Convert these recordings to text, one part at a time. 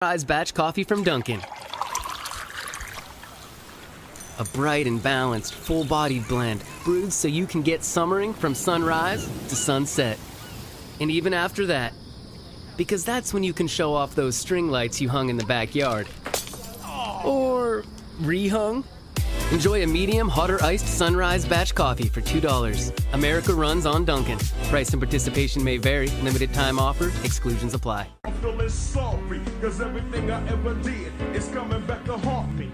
Sunrise batch coffee from Dunkin'. A bright and balanced, full-bodied blend brewed so you can get summering from sunrise to sunset. And even after that, because that's when you can show off those string lights you hung in the backyard. Or rehung. Enjoy a medium, hotter iced Sunrise batch coffee for $2. America runs on Dunkin'. Price and participation may vary. Limited time offer. Exclusions apply. I'm feeling sorry, cause everything I ever did is coming back to haunt me.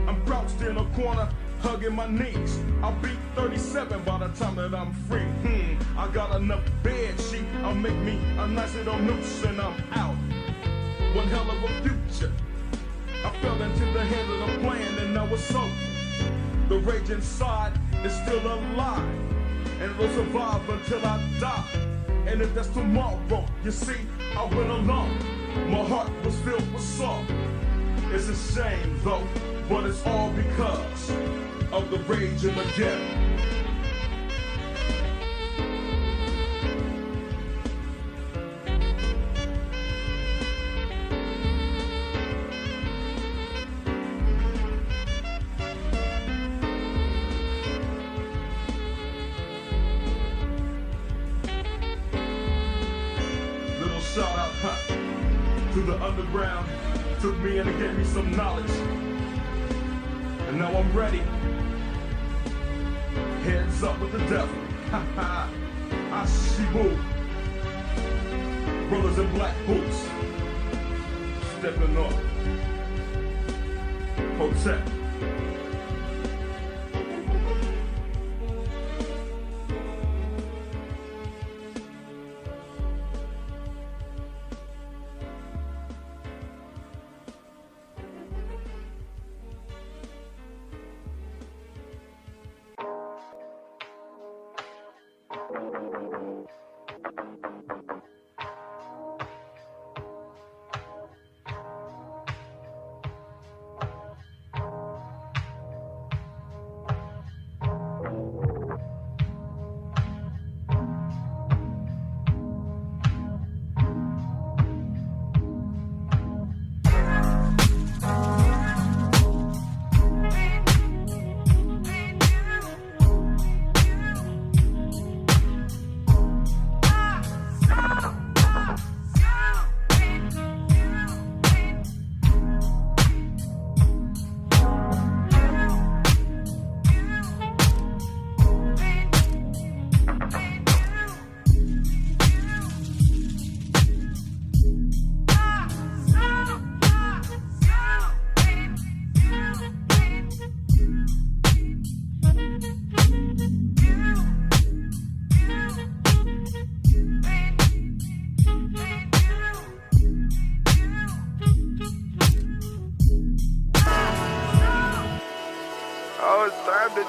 I'm crouched in a corner, hugging my knees. I'll be 37 by the time that I'm free. I got enough bed sheet, I'll make me a nice little noose and I'm out. One hell of a future. I fell into the hands of the plan and I was soaked. The rage inside is still alive, and it'll survive until I die. And if that's tomorrow, you see, I went alone. My heart was filled with sorrow. It's a shame though, but it's all because of the rage in the ghetto. Shout out to the underground, took me in and gave me some knowledge. And now I'm ready. Heads up with the devil. Ashibu. Brothers in black boots. Stepping up. Protect.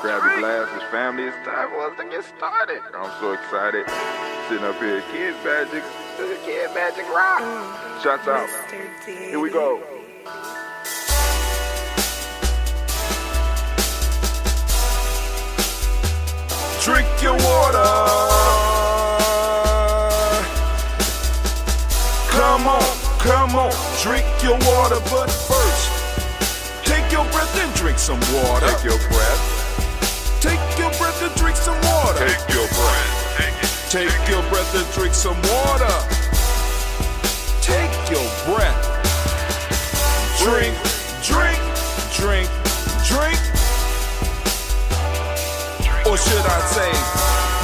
Grab your glasses, family. It's time for us to get started. I'm so excited. Sitting up here, Kid Magic Rock. Shouts out. Here we go. Drink your water. Come on, drink your water, but first, take your breath and drink some water. Take your breath. Take your breath and drink some water. Take your breath. Take your breath and drink some water. Take your breath. Drink. Or should I say,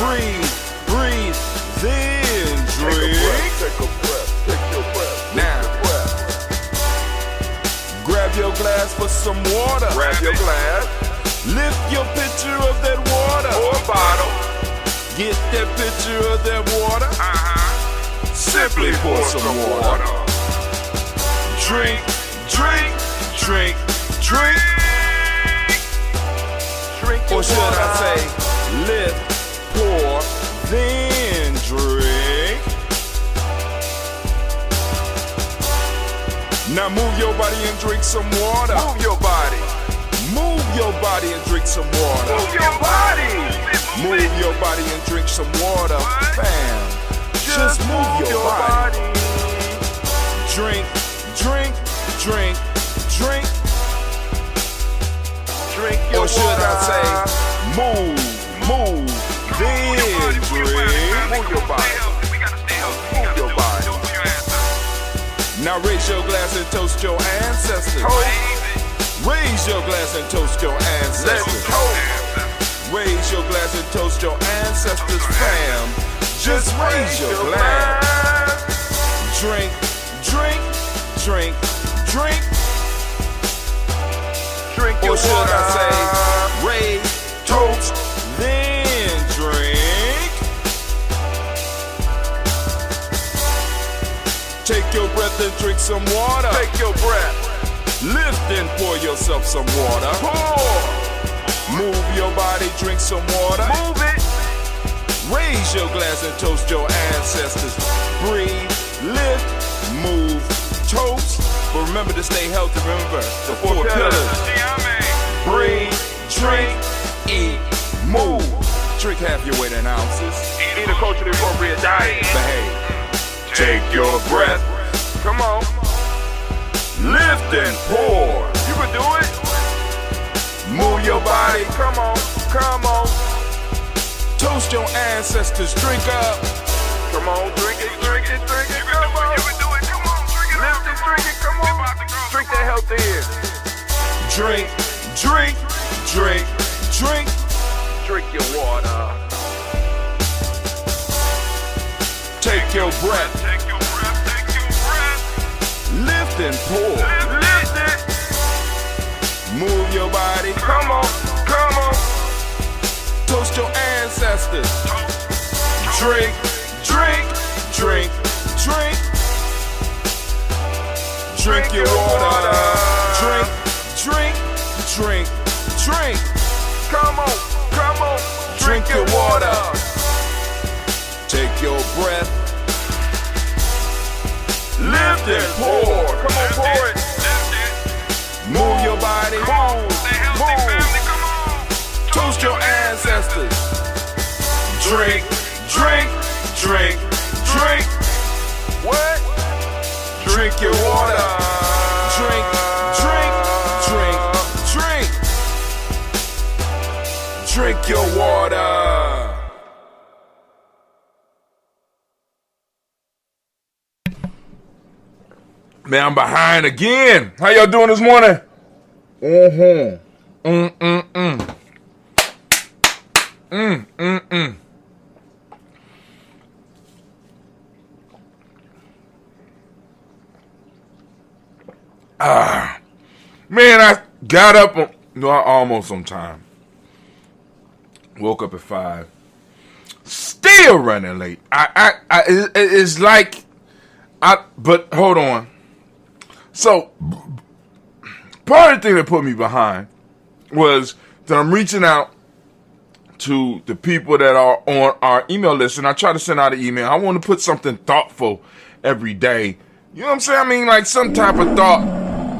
breathe, then drink. Take a breath. Now, grab your glass for some water. Grab your glass. Lift your pitcher of that water. Or a bottle. Get that pitcher of that water. Simply pour some water. Drink. Or should I say, lift, pour, then drink. Now move your body and drink some water. Move your body and drink some water. Move your body and drink some water. Fam, just move your body. Drink. drink, drink, drink. Drink your Or should water. I say, move, then drink. Move your body. Move your body. Now raise your glass and toast your ancestors. Raise your glass and toast your Let's ancestors. toast. Raise your glass and toast your ancestors, fam. Just raise your glass. Drink, drink, drink, drink. Drink your Or should water. I say, raise, toast, then drink. Take your breath and drink some water. Take your breath. Lift and pour yourself some water. Pour. Move your body, drink some water. Move it. Raise your glass and toast your ancestors. Breathe, lift, move, toast. But remember to stay healthy. Remember the four pillars. Breathe, drink, eat, move. Drink half your weight in ounces. Eat a culturally appropriate diet. Behave. Take your breath. Come on. Lift and pour. You can do it. Move your body. Come on. Come on. Toast your ancestors. Drink up. Come on. Drink it. Drink it. Drink it. Come on. You can do it. Come on. Drink it. Lift it. Drink it. Come on. Drink that health in. Drink, drink, drink, drink. Drink your water. Take your breath. Take your breath. Take your breath. Lift and pour. Lift it. Move your body. Come on. Come on. Toast your ancestors. Drink, drink, drink, drink. Drink your water. Drink, drink, drink, drink. Come on. Come on. Drink your water. Take your breath. Lift and pour. Come on, pour it. Move your body. Move. Toast your ancestors. Drink, drink, drink, drink. What? Drink your water. Drink, drink, drink, drink. Drink your water. Man, I'm behind again. How y'all doing this morning? Man, I got up almost on time. Woke up at 5. Still running late. It's like, but hold on. So, part of the thing that put me behind was that I'm reaching out to the people that are on our email list, and I try to send out an email. I want to put something thoughtful every day. You know what I'm saying? I mean, like some type of thought.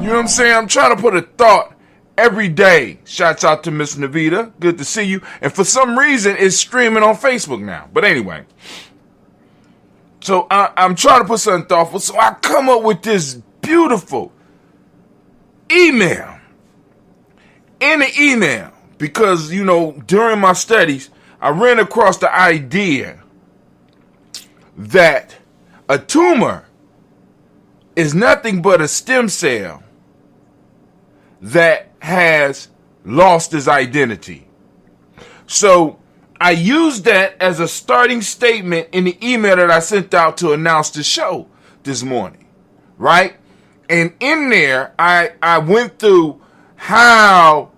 You know what I'm saying? I'm trying to put a thought every day. Shouts out to Miss Navita. Good to see you. And for some reason, it's streaming on Facebook now. But anyway. So I'm trying to put something thoughtful. So I come up with this beautiful email. In the email. Because, you know, during my studies, I ran across the idea that a tumor is nothing but a stem cell that has lost its identity. So I used that as a starting statement in the email that I sent out to announce the show this morning, right? And in there, I went through how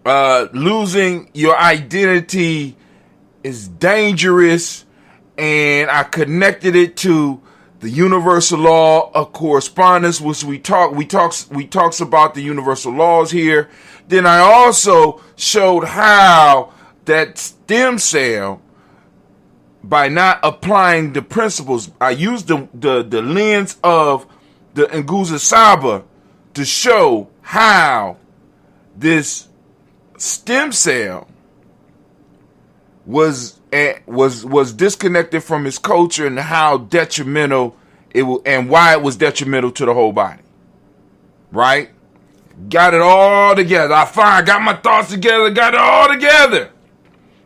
losing your identity is dangerous, and I connected it to the universal law of correspondence, which we talks about the universal laws here. Then I also showed how that stem cell, by not applying the principles, I used the lens of the Nguza Saba to show how this stem cell was disconnected from its culture and how detrimental and why it was detrimental to the whole body. Right? Got it all together. I got my thoughts together, got it all together.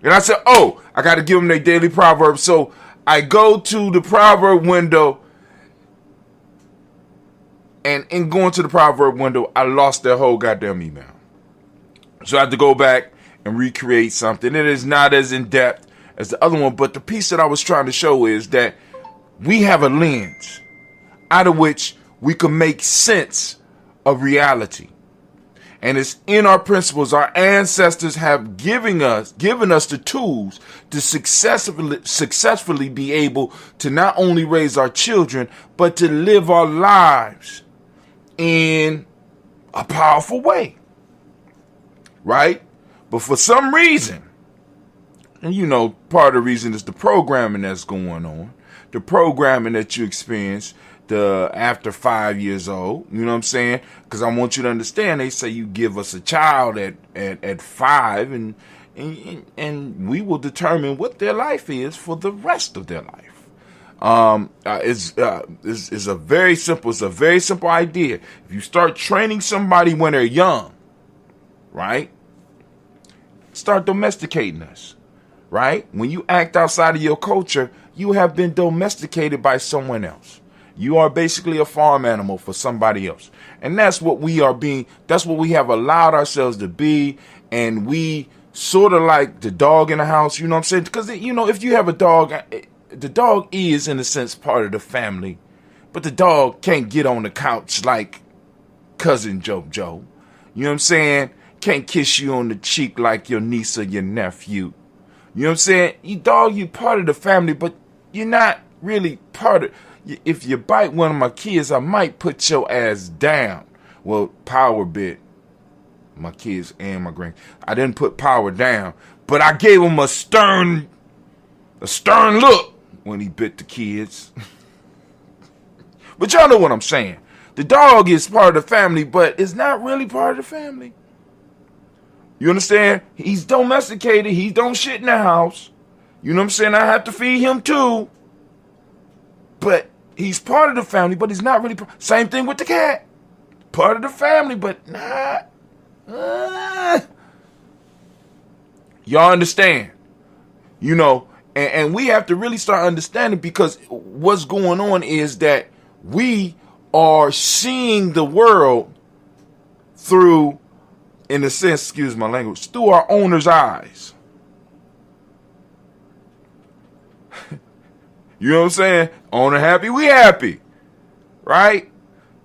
And I said, oh, I got to give them their daily proverb. So I go to the proverb window, and in going to the proverb window, I lost their whole goddamn email. So I had to go back and recreate something. It is not as in-depth as the other one, but the piece that I was trying to show is that we have a lens out of which we can make sense of reality. And it's in our principles. Our ancestors have given us the tools to successfully be able to not only raise our children, but to live our lives in a powerful way. Right? But for some reason, and you know, part of the reason is the programming that's going on, the programming that you experience after 5 years old, you know what I'm saying? Because I want you to understand, they say you give us a child at 5 and we will determine what their life is for the rest of their life. It's a very simple idea. If you start training somebody when they're young, right? Start domesticating us, right? When you act outside of your culture, you have been domesticated by someone else. You are basically a farm animal for somebody else. And that's what we have allowed ourselves to be. And we sort of like the dog in the house, you know what I'm saying? Because, you know, if you have a dog, the dog is, in a sense, part of the family. But the dog can't get on the couch like cousin JoJo. You know what I'm saying? Can't kiss you on the cheek like your niece or your nephew. You know what I'm saying? You part of the family, but you're not really part of. If you bite one of my kids, I might put your ass down. Well, Power bit my kids and my grand. I didn't put Power down, but I gave him a stern look when he bit the kids. But y'all know what I'm saying. The dog is part of the family, but it's not really part of the family. You understand? He's domesticated. He don't shit in the house. You know what I'm saying? I have to feed him too. But he's part of the family, but he's not really. Same thing with the cat. Part of the family, but not. Y'all understand? You know, and we have to really start understanding, because what's going on is that we are seeing the world through, in a sense, excuse my language, through our owner's eyes. You know what I'm saying? Owner happy, we happy. Right?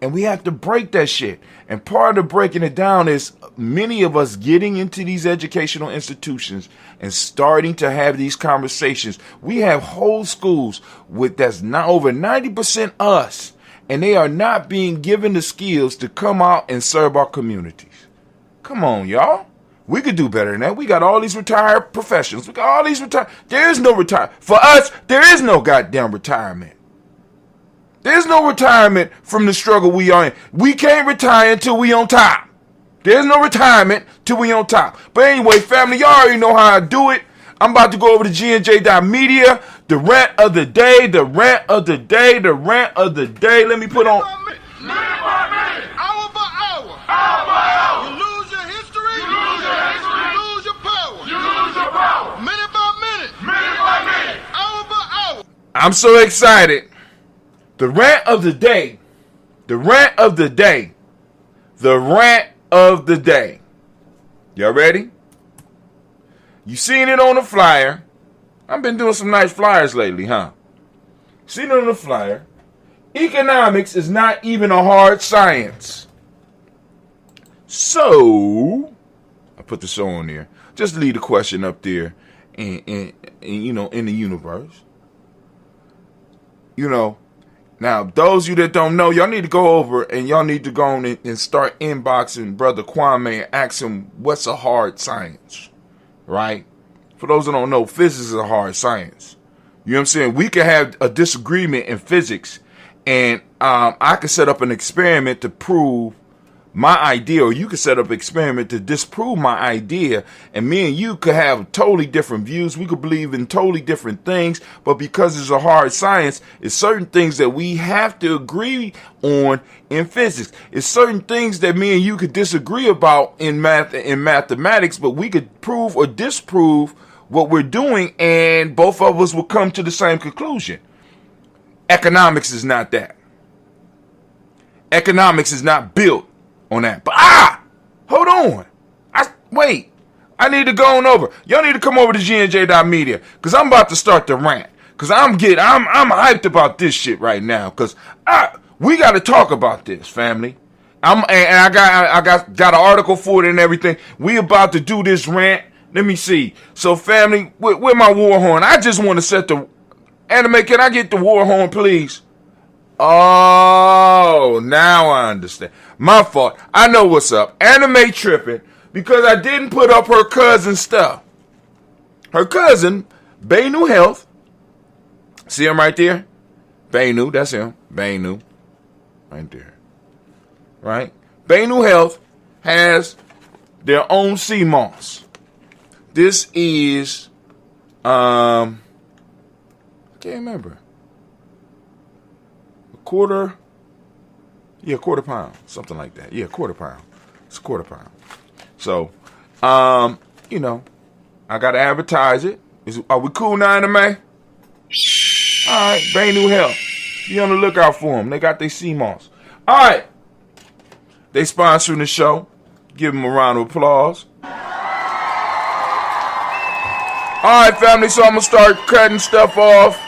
And we have to break that shit. And part of breaking it down is many of us getting into these educational institutions and starting to have these conversations. We have whole schools that's not over 90% us, and they are not being given the skills to come out and serve our communities. Come on, y'all. We could do better than that. We got all these retired professionals. We got all these retired. There is no retire. For us, there is no goddamn retirement. There's no retirement from the struggle we are in. We can't retire until we on top. There's no retirement till we on top. But anyway, family, y'all already know how I do it. I'm about to go over to GNJ.media. The rant of the day, the rant of the day, the rant of the day. Let me put on. Minute by minute. Hour by hour. Hour by hour. You lose your history. You lose your history. You lose your power. You lose your power. Minute by minute. Minute by minute. Hour by hour. I'm so excited. The rant of the day. The rant of the day. The rant of the day. Y'all ready? You seen it on the flyer. I've been doing some nice flyers lately, huh? Seen it on the flyer. Economics is not even a hard science. So, I put the show on there. Just leave the question up there in you know, in the universe. You know, now, those of you that don't know, y'all need to go over and y'all need to go on and start inboxing Brother Kwame and ask him what's a hard science, right? For those that don't know, physics is a hard science. You know what I'm saying? We could have a disagreement in physics, and I could set up an experiment to prove my idea, or you could set up an experiment to disprove my idea, and me and you could have totally different views. We could believe in totally different things, but because it's a hard science, it's certain things that we have to agree on in physics. It's certain things that me and you could disagree about in mathematics, but we could prove or disprove what we're doing, and both of us will come to the same conclusion. Economics is not that. Economics is not built on that. But hold on. Wait. I need to go on over. Y'all need to come over to GNJ.media, because I'm about to start the rant. Because I'm hyped about this shit right now. Because we got to talk about this, family. I got an article for it and everything. We about to do this rant. Let me see. So, family, with my war horn, I just want to set the anime. Can I get the war horn, please? Oh, now I understand. My fault. I know what's up. Anime tripping because I didn't put up her cousin's stuff. Her cousin, Bainu Health. See him right there? Bainu, that's him. Bainu. Right there. Right? Bainu Health has their own sea moss. This is, I can't remember. Quarter pound, something like that. Yeah, quarter pound. It's a quarter pound. So, I gotta advertise it. Are we cool now, anime? All right, Bainu Health. Be on the lookout for them. They got their sea moss. All right, they sponsoring the show. Give them a round of applause. All right, family. So I'm gonna start cutting stuff off.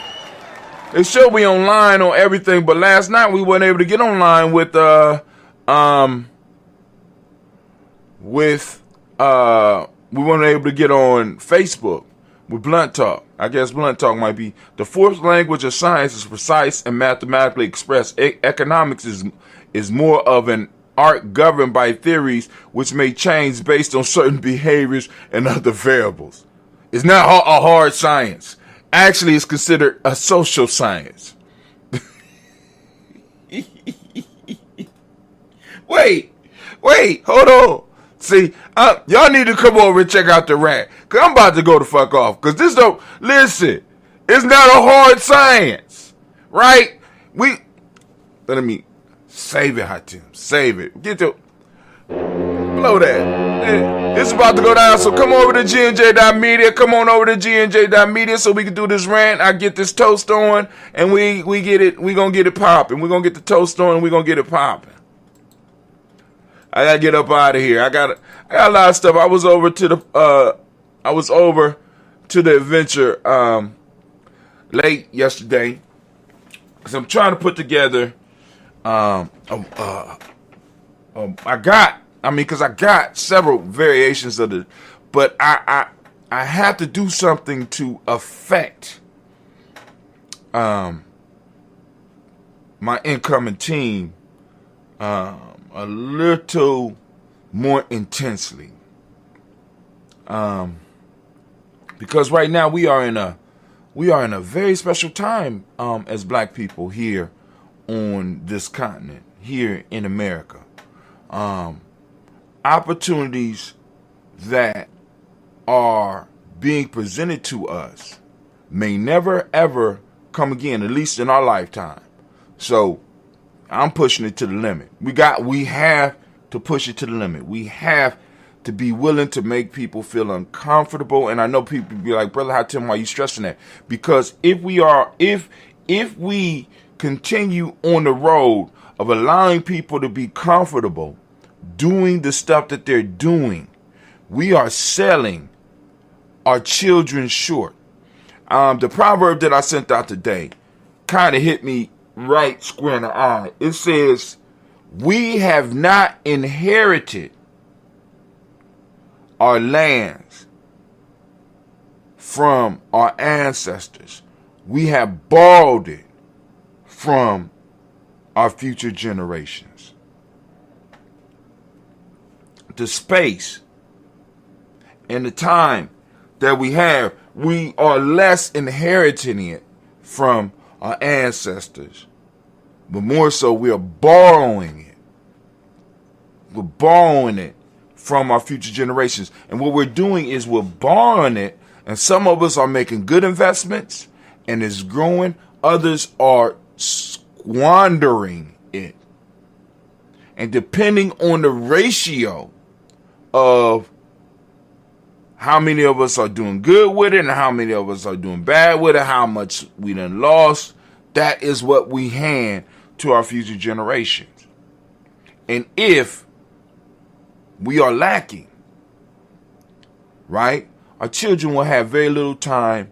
It should be online on everything, but last night we weren't able to get online with we weren't able to get on Facebook with Blunt Talk. I guess Blunt Talk might be the fourth language of science is precise and mathematically expressed. Economics is more of an art governed by theories which may change based on certain behaviors and other variables. It's not a hard science. Actually, it's considered a social science. Wait, hold on. See, y'all need to come over and check out the rant, because I'm about to go the fuck off. Because it's not a hard science, right? Let me save it, Hatim. Save it. Blow that. It's about to go down, so come over to GNJ.media. Come on over to GNJ.media so we can do this rant. I get this toast on, and we get it. We gonna get it popping. We gonna get the toast on, and we gonna get it popping. I gotta get up out of here. I got a lot of stuff. I was over to the adventure late yesterday, because I'm trying to put together. Because I got several variations of it, but I have to do something to affect my incoming team a little more intensely. Because right now we are in a very special time as black people here on this continent, here in America. Opportunities that are being presented to us may never ever come again, at least in our lifetime. So I'm pushing it to the limit. We have to push it to the limit. We have to be willing to make people feel uncomfortable. And I know people be like, Brother Hatim, why are you stressing that? Because if we continue on the road of allowing people to be comfortable doing the stuff that they're doing, we are selling our children short. The proverb that I sent out today kind of hit me right square in the eye. It says, we have not inherited our lands from our ancestors. We have borrowed it from our future generations. The space and the time that we have, we are less inheriting it from our ancestors, but more so we are borrowing it. We're borrowing it from our future generations. And what we're doing is we're borrowing it, and some of us are making good investments and it's growing. Others are squandering it. And depending on the ratio of how many of us are doing good with it and how many of us are doing bad with it, how much we done lost, that is what we hand to our future generations. And if we are lacking, right, our children will have very little time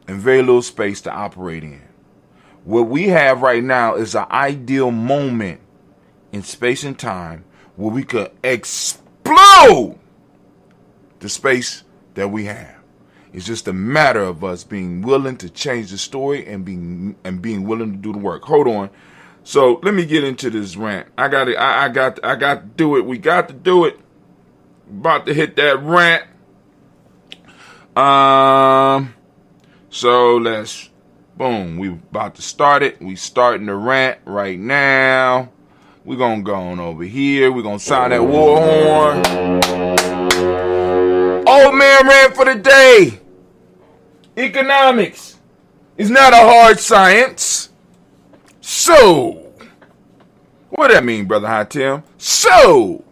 and very little space to operate in. What we have right now is an ideal moment in space and time where we could explode the space that we have. It's just a matter of us being willing to change the story and being willing to do the work. Hold on. So let me get into this rant. I got to do it. We got to do it. About to hit that rant. So let's, boom, we about to start it. We starting the rant right now. We're going to go on over here. We're going to sound that war horn. Old man rant for the day. Economics is not a hard science. So, what that mean, Brother Hatim? So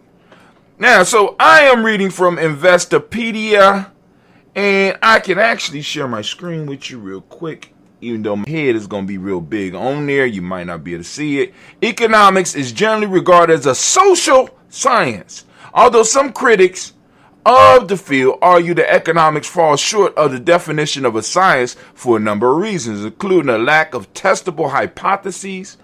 I am reading from Investopedia, and I can actually share my screen with you real quick, even though my head is going to be real big on there. You might not be able to see it. Economics is generally regarded as a social science, although some critics of the field argue that economics falls short of the definition of a science for a number of reasons, including a lack of testable hypotheses,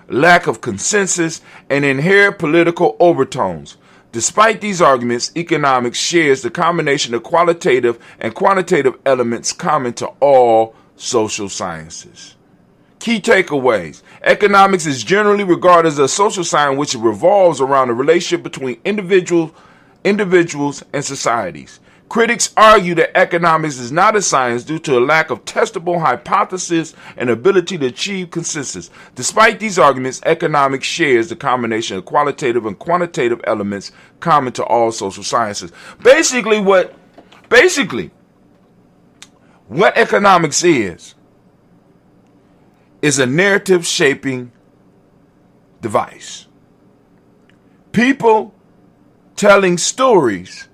lack of consensus, and inherent political overtones. Despite these arguments, economics shares the combination of qualitative and quantitative elements common to all social sciences. Key takeaways. Economics is generally regarded as a social science which revolves around the relationship between individuals and societies. Critics argue that economics is not a science due to a lack of testable hypotheses and ability to achieve consensus. Despite these arguments, economics shares the combination of qualitative and quantitative elements common to all social sciences. Basically what economics is a narrative shaping device. People telling stories,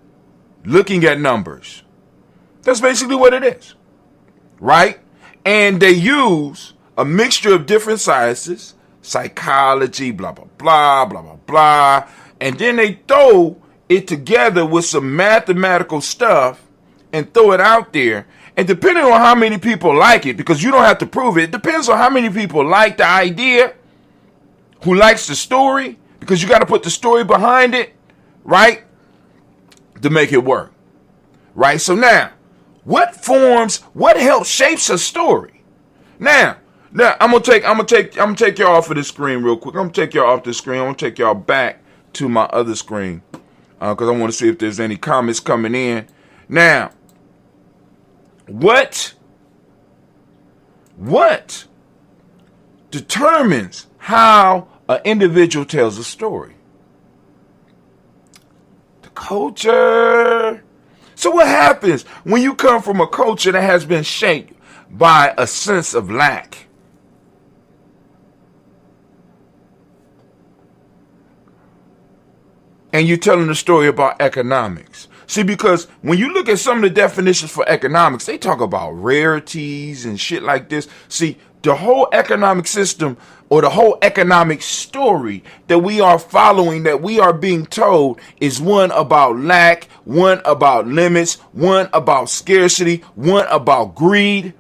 looking at numbers. That's basically what it is, right? And they use a mixture of different sciences, psychology, blah, blah, blah, blah, blah, blah, and then they throw it together with some mathematical stuff and throw it out there. And depending on how many people like it, because you don't have to prove it, it depends on how many people like the idea, who likes the story, because you got to put the story behind it, right, to make it work, right? So now, what helps shapes a story? Now I'm gonna take y'all off of this screen real quick. I'm gonna take y'all off the screen. I'm gonna take y'all back to my other screen because I want to see if there's any comments coming in. Now, what determines how an individual tells a story? Culture. So what happens when you come from a culture that has been shaped by a sense of lack? And you're telling a story about economics. See, because when you look at some of the definitions for economics, they talk about rarities and shit like this. See, the whole economic system or the whole economic story that we are following, that we are being told, is one about lack, one about limits, one about scarcity, one about greed.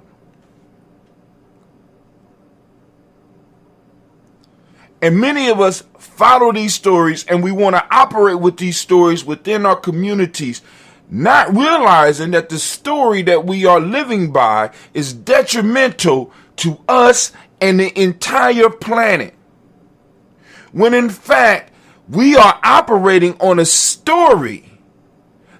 And many of us follow these stories and we want to operate with these stories within our communities, not realizing that the story that we are living by is detrimental to us and the entire planet. When in fact, we are operating on a story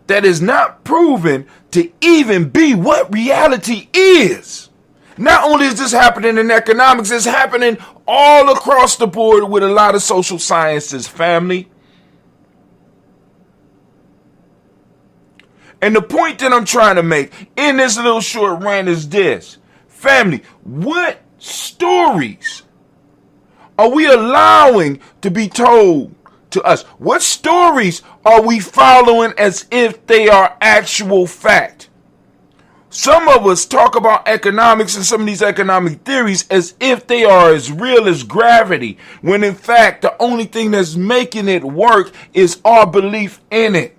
that is not proven to even be what reality is. Not only is this happening in economics, it's happening all across the board with a lot of social sciences, family. And the point that I'm trying to make in this little short rant is this. Family, what stories are we allowing to be told to us? What stories are we following as if they are actual fact? Some of us talk about economics and some of these economic theories as if they are as real as gravity, when in fact the only thing that's making it work is our belief in it.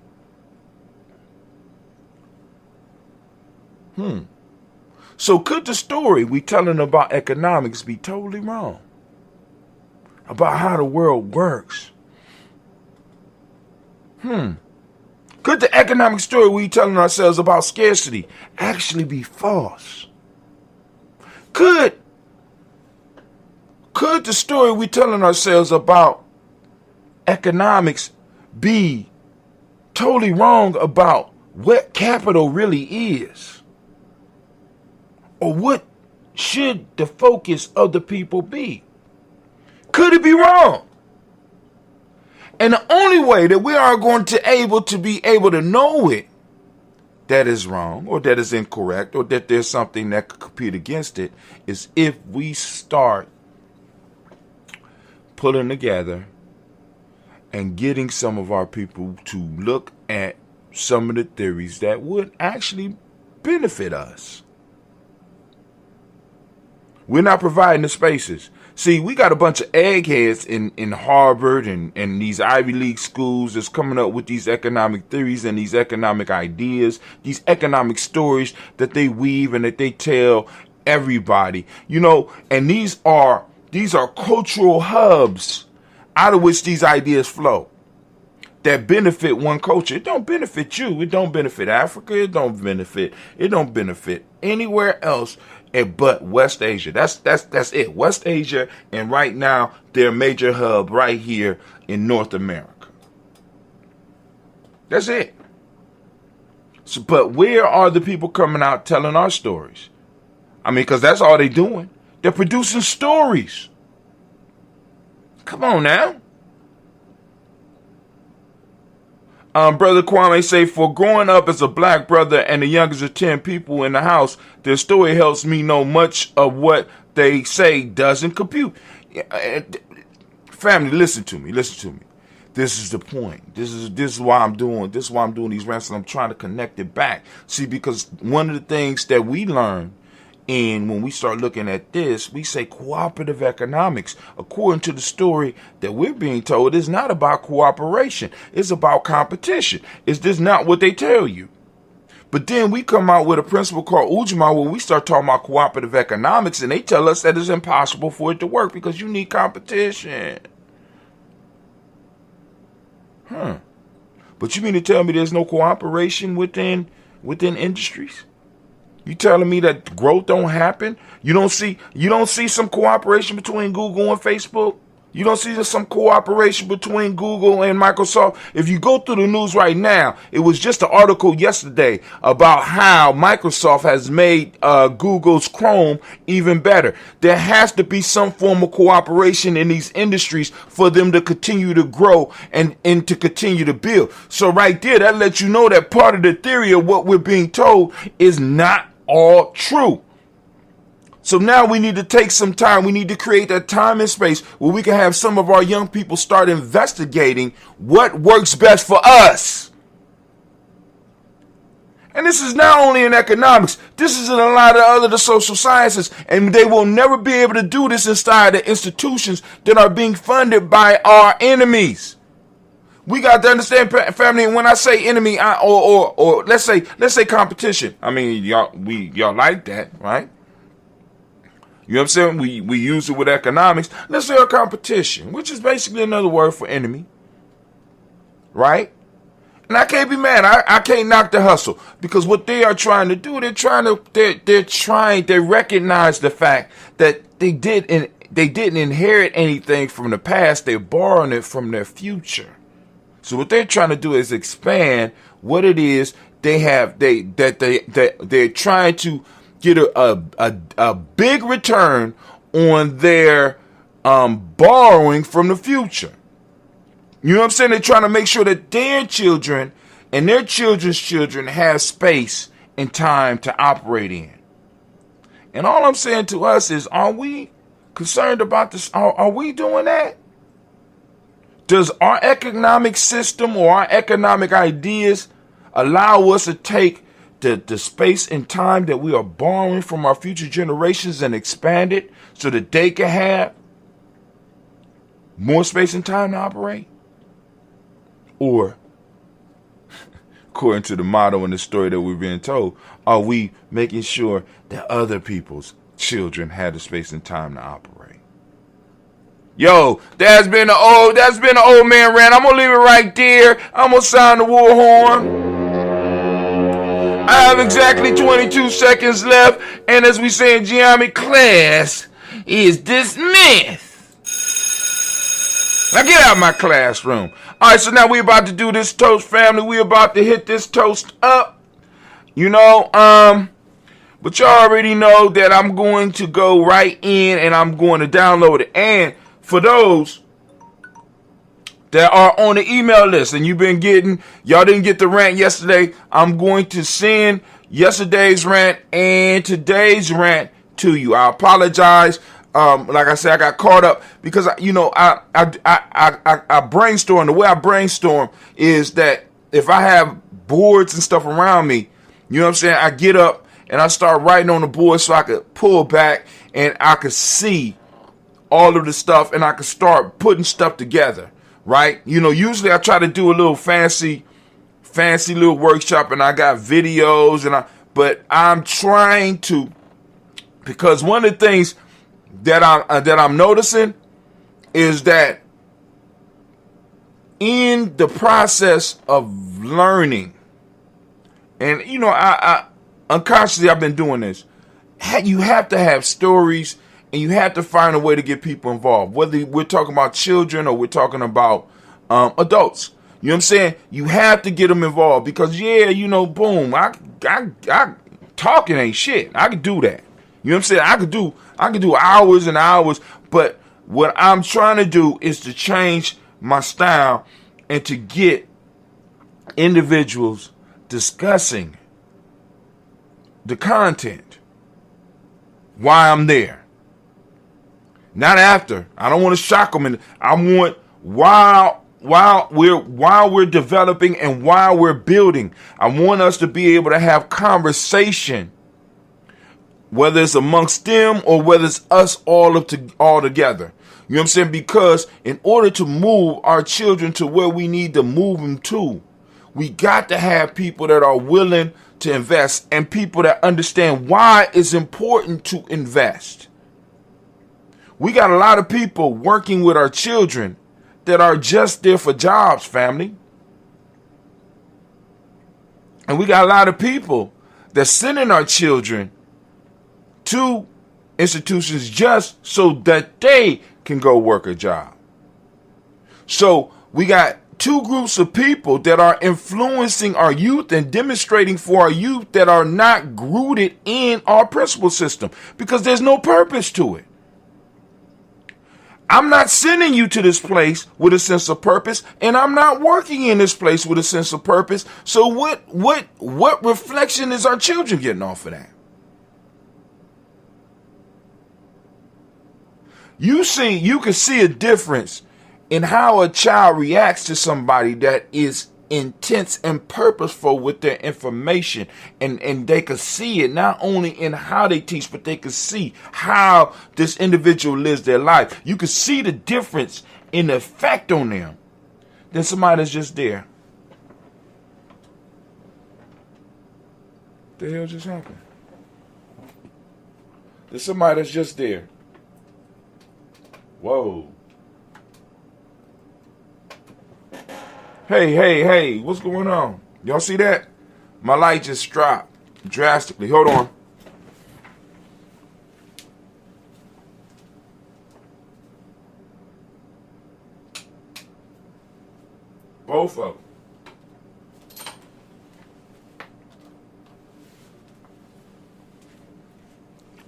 So could the story we telling about economics be totally wrong? About how the world works? Could the economic story we telling ourselves about scarcity actually be false? Could the story we telling ourselves about economics be totally wrong about what capital really is? Or what should the focus of the people be? Could it be wrong? And the only way that we are going to be able to know it, that is wrong or that is incorrect or that there's something that could compete against it, is if we start pulling together and getting some of our people to look at some of the theories that would actually benefit us. We're not providing the spaces. See, we got a bunch of eggheads in Harvard and these Ivy League schools that's coming up with these economic theories and these economic ideas, these economic stories that they weave and that they tell everybody. You know, and these are cultural hubs out of which these ideas flow that benefit one culture. It don't benefit you. It don't benefit Africa. It don't benefit anywhere else but West Asia. That's it. West Asia, and right now their major hub right here in North America. That's it. So, but where are the people coming out telling our stories? I mean, because that's all they're doing. They're producing stories. Come on now. Brother Kwame say, for growing up as a black brother and the youngest of 10 people in the house, their story helps me know much of what they say doesn't compute. Family, listen to me. This is the point. This is why I'm doing these rants, and I'm trying to connect it back. See, because one of the things that we learn when we start looking at this, we say cooperative economics, according to the story that we're being told, is not about cooperation. It's about competition. Is this not what they tell you? But then we come out with a principle called Ujamaa where we start talking about cooperative economics, and they tell us that it's impossible for it to work because you need competition. But you mean to tell me there's no cooperation within industries? You telling me that growth don't happen? You don't see some cooperation between Google and Facebook? You don't see some cooperation between Google and Microsoft? If you go through the news right now, it was just an article yesterday about how Microsoft has made Google's Chrome even better. There has to be some form of cooperation in these industries for them to continue to grow and to continue to build. So right there, that lets you know that part of the theory of what we're being told is not all true. So now we need to take some time. We need to create that time and space where we can have some of our young people start investigating what works best for us. And this is not only in economics. This is in a lot of the social sciences. And they will never be able to do this inside the institutions that are being funded by our enemies. We got to understand, family. And when I say enemy, or let's say competition. I mean, y'all like that, right? You know what I'm saying? We use it with economics. Let's say a competition, which is basically another word for enemy, right? And I can't be mad. I can't knock the hustle, because what they are trying to do, they recognize the fact that they didn't inherit anything from the past. They're borrowing it from their future. So what they're trying to do is expand what it is they have. They're trying to get a big return on their borrowing from the future. You know what I'm saying? They're trying to make sure that their children and their children's children have space and time to operate in. And all I'm saying to us is, are we concerned about this? Are we doing that? Does our economic system or our economic ideas allow us to take the space and time that we are borrowing from our future generations and expand it so that they can have more space and time to operate? Or, according to the motto in the story that we're being told, are we making sure that other people's children have the space and time to operate? Yo, that's been an old man rant. I'm gonna leave it right there. I'm gonna sound the war horn. I have exactly 22 seconds left, and as we say in geometry, class is dismissed. Now get out of my classroom. All right, so now we're about to do this toast, family. We're about to hit this toast up. You know, but you already know that I'm going to go right in and I'm going to download it. And for those that are on the email list and y'all didn't get the rant yesterday, I'm going to send yesterday's rant and today's rant to you. I apologize. Like I said, I got caught up because I brainstorm. The way I brainstorm is that if I have boards and stuff around me, you know what I'm saying, I get up and I start writing on the board so I could pull back and I could see all of the stuff and I could start putting stuff together, right? You know, usually I try to do a little fancy little workshop and I got videos but I'm trying to, because one of the things that I'm noticing is that in the process of learning, and you know, I unconsciously I've been doing this. You have to have stories, and you have to find a way to get people involved. Whether we're talking about children or we're talking about adults, you know what I'm saying. You have to get them involved because boom, I talking ain't shit. I can do that. You know what I'm saying. I could do hours and hours, but what I'm trying to do is to change my style and to get individuals discussing the content, why I'm there, not after. I don't want to shock them, and I want while we're developing and while we're building, I want us to be able to have conversation, whether it's amongst them or whether it's us all together. You know what I'm saying? Because in order to move our children to where we need to move them to, we got to have people that are willing to invest and people that understand why it's important to invest. We got a lot of people working with our children that are just there for jobs, family. And we got a lot of people that's sending our children to institutions just so that they can go work a job. So we got two groups of people that are influencing our youth and demonstrating for our youth that are not rooted in our principal system because there's no purpose to it. I'm not sending you to this place with a sense of purpose, and I'm not working in this place with a sense of purpose. So what reflection is our children getting off of that? You can see a difference in how a child reacts to somebody that is intense and purposeful with their information, and they can see it not only in how they teach, but they can see how this individual lives their life. You can see the difference in the effect on them than somebody that's just there. What the hell just happened? There's somebody that's just there. Whoa. Hey, what's going on? Y'all see that? My light just dropped drastically. Hold on. Both of them.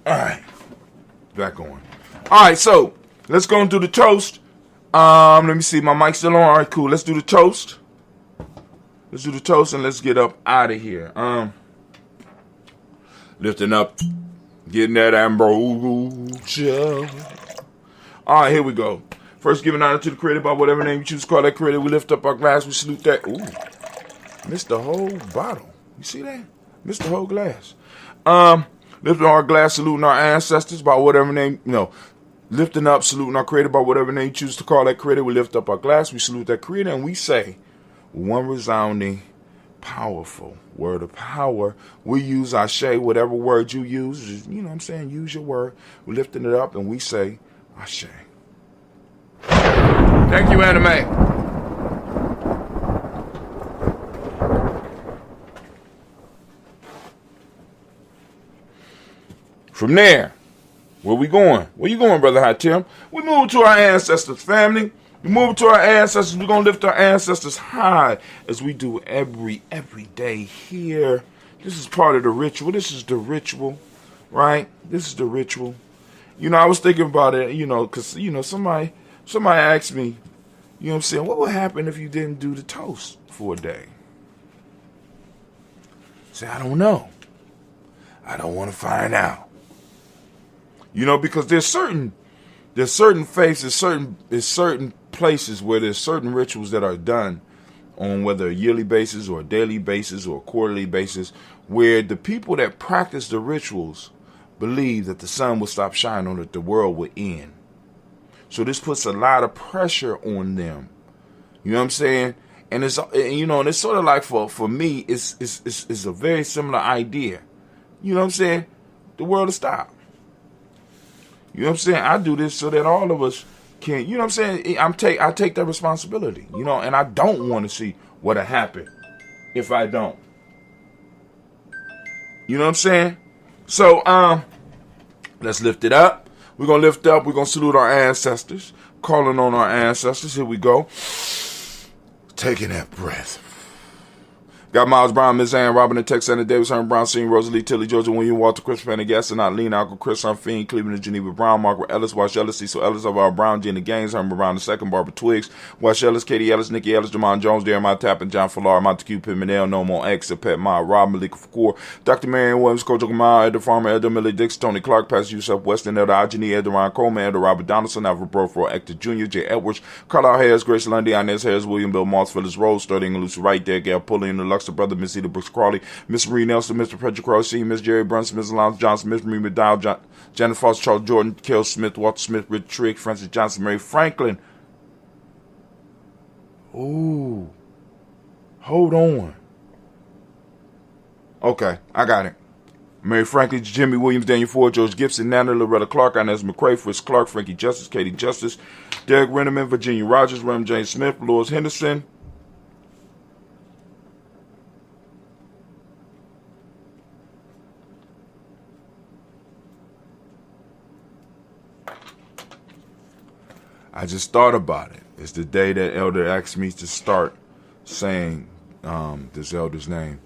All right. Back on. All right, so let's go and do the toast. Let me see. My mic's still on. All right, cool. Let's do the toast. Let's do the toast and let's get up out of here. Lifting up, getting that ambrosia. All right, here we go. First, giving honor to the creator by whatever name you choose to call that creator. We lift up our glass, we salute that. Ooh, missed the whole bottle. You see that? Missed the whole glass. Lifting our glass, saluting our ancestors by whatever name, lifting up, saluting our creator by whatever name you choose to call that creator. We lift up our glass, we salute that creator, and we say one resounding, powerful word of power. We use Ashe, whatever word you use, use your word. We're lifting it up and we say Ashe. Thank you, Anime. From there, where we going? Where you going, Brother Hot Tim? We move to our ancestors, family. We move to our ancestors. We're going to lift our ancestors high as we do every day here. This is part of the ritual. This is the ritual, right? This is the ritual. I was thinking about it, because, somebody asked me, what would happen if you didn't do the toast for a day? I said, I don't know. I don't want to find out. Because there's certain faiths, there's certain places where there's certain rituals that are done on whether a yearly basis or a daily basis or a quarterly basis, where the people that practice the rituals believe that the sun will stop shining or that the world will end. So this puts a lot of pressure on them. You know what I'm saying? And it's and it's sort of like for me, it's a very similar idea. You know what I'm saying? The world will stop. You know what I'm saying? I do this so that all of us can, you know what I'm saying? I take that responsibility, and I don't want to see what'll happen if I don't. You know what I'm saying? So, let's lift it up. We're going to lift up. We're going to salute our ancestors. Calling on our ancestors. Here we go. Taking that breath. Got Miles Brown, Miss Ann, Robin, and Texas, Anna Davis, Herman Brown, Senior, Rosalie, Tilly, Georgia, William, Walter, Chris, Pendergast, not Lean, Uncle Chris, Fiend, Cleveland, and Geneva Brown, Margaret Ellis, Wash Ellis, Cecil Ellis, of our Brown, Gina Gaines, Herman Brown II, Barbara Twiggs, Wash Ellis, Katie Ellis, Nikki Ellis, Jamon Jones, Jeremiah Tappan, John Fallar, Montague Pimenel, No More X, Pet Ma, Rob Malika Fakour, Dr. Marion Williams, Coach Kamal, Elder Farmer, Elder Millie Dix, Tony Clark, Pastor Yusuf Weston, Elder Ajani, Elder Ron Coleman, Elder Robert Donaldson, Alfred Brofro, Hector Jr., J. Edwards, Carlisle Harris, Grace Lundy, Inez Harris, William Bill Moss, Phyllis Rose, Starting and Lucy Wright, there, Gail Pulley, the Luxor Brother, Miss Eda Brooks Crawley, Miss Marie Nelson, Mr. Frederick Crossy, Miss Jerry Brunson, Miss Alonzo Johnson, Miss Marie McDowell, Janet Foster, Charles Jordan, Kel Smith, Walter Smith, Rich Trigg, Francis Johnson, Mary Franklin. Ooh. Hold on. Okay, I got it. Mary Franklin, Jimmy Williams, Daniel Ford, George Gibson, Nana, Loretta Clark, Inez McCrae, Fritz Clark, Frankie Justice, Katie Justice, Derek Renneman, Virginia Rogers, Rem James Smith, Lois Henderson. I just thought about it. It's the day that Elder asked me to start saying this elder's name.